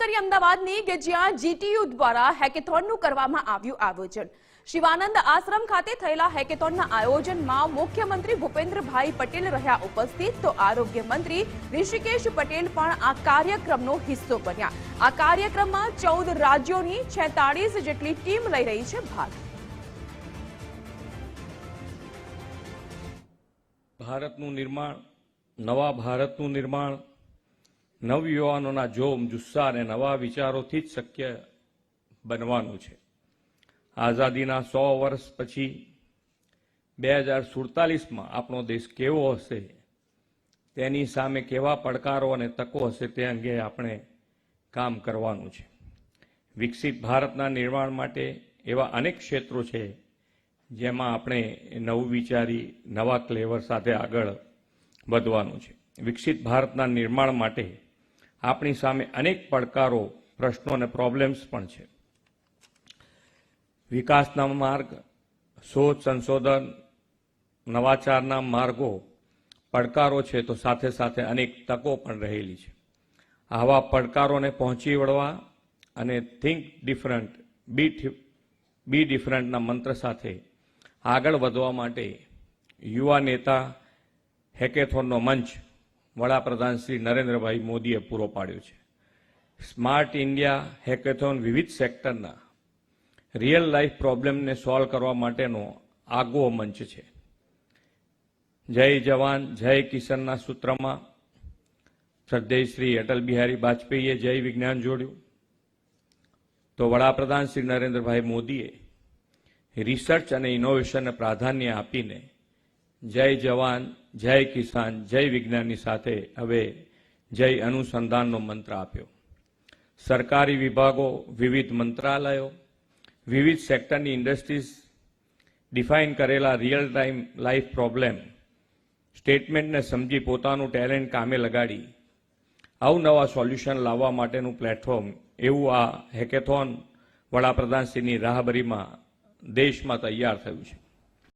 નગરી અમદાવાદની કે જ્યાં જીટીયુ દ્વારા હેકેથોનનું કરવામાં આવ્યું આયોજન। શિવાનંદ આશ્રમ ખાતે થયેલા હેકેથોનના આયોજનમાં મુખ્યમંત્રી ભૂપેન્દ્રભાઈ પટેલ રહ્યા ઉપસ્થિત, તો આરોગ્ય મંત્રી ઋષિકેશ પટેલ પણ આ કાર્યક્રમનો હિસ્સો બન્યા। આ કાર્યક્રમમાં 14 રાજ્યોની 46 જેટલી ટીમ લઈ રહી છે ભાગ। ભારતનું નિર્માણ, નવા ભારતનું નિર્માણ નવયુવાનોના જોમ, જુસ્સા અને નવા વિચારોથી જ શક્ય બનવાનું છે। આઝાદીના 100 વર્ષ પછી 2047માં આપણો દેશ કેવો હશે, તેની સામે કેવા પડકારો અને તકો હશે, તે અંગે આપણે કામ કરવાનું છે। વિકસિત ભારતના નિર્માણ માટે એવા અનેક ક્ષેત્રો છે જેમાં આપણે નવું વિચારી નવા ક્લેવર સાથે આગળ વધવાનું છે। વિકસિત ભારતના નિર્માણ માટે આપણી સામે અનેક પડકારો, પ્રશ્નો અને પ્રોબ્લેમ્સ પણ છે। વિકાસના માર્ગ, શોધ સંશોધન, નવાચારના માર્ગો પડકારો છે, તો સાથે સાથે અનેક તકો પણ રહેલી છે। આવા પડકારોને પહોંચી વળવા અને થિંક ડિફરન્ટ, બી ડિફરન્ટના મંત્ર સાથે આગળ વધવા માટે યુવા નેતા હેકેથોનનો મંચ વડાપ્રધાન શ્રી નરેન્દ્રભાઈ મોદીએ પૂરો પાડ્યો છે। સ્માર્ટ ઇન્ડિયા હેકેથોન વિવિધ સેક્ટરના રિયલ લાઈફ પ્રોબ્લેમને સોલ્વ કરવા માટેનો આગવો મંચ છે। જય જવાન જય કિશનના સૂત્રમાં શ્રદ્ધેય શ્રી અટલ બિહારી વાજપેયીએ જય વિજ્ઞાન જોડ્યું, તો વડાપ્રધાન શ્રી નરેન્દ્રભાઈ મોદીએ રિસર્ચ અને ઇનોવેશનને પ્રાધાન્ય આપીને જય જવાન જય કિસાન જય વિજ્ઞાનની સાથે હવે જય અનુસંધાનનો મંત્ર આપ્યો। સરકારી વિભાગો, વિવિધ મંત્રાલયો, વિવિધ સેક્ટરની ઇન્ડસ્ટ્રીઝ ડિફાઇન કરેલા રિયલ ટાઈમ લાઈફ પ્રોબ્લેમ સ્ટેટમેન્ટને સમજી પોતાનું ટેલેન્ટ કામે લગાડી અવનવા સોલ્યુશન લાવવા માટેનું પ્લેટફોર્મ એવું આ હેકેથોન વડાપ્રધાનશ્રીની રાહબરીમાં દેશમાં તૈયાર થયું છે।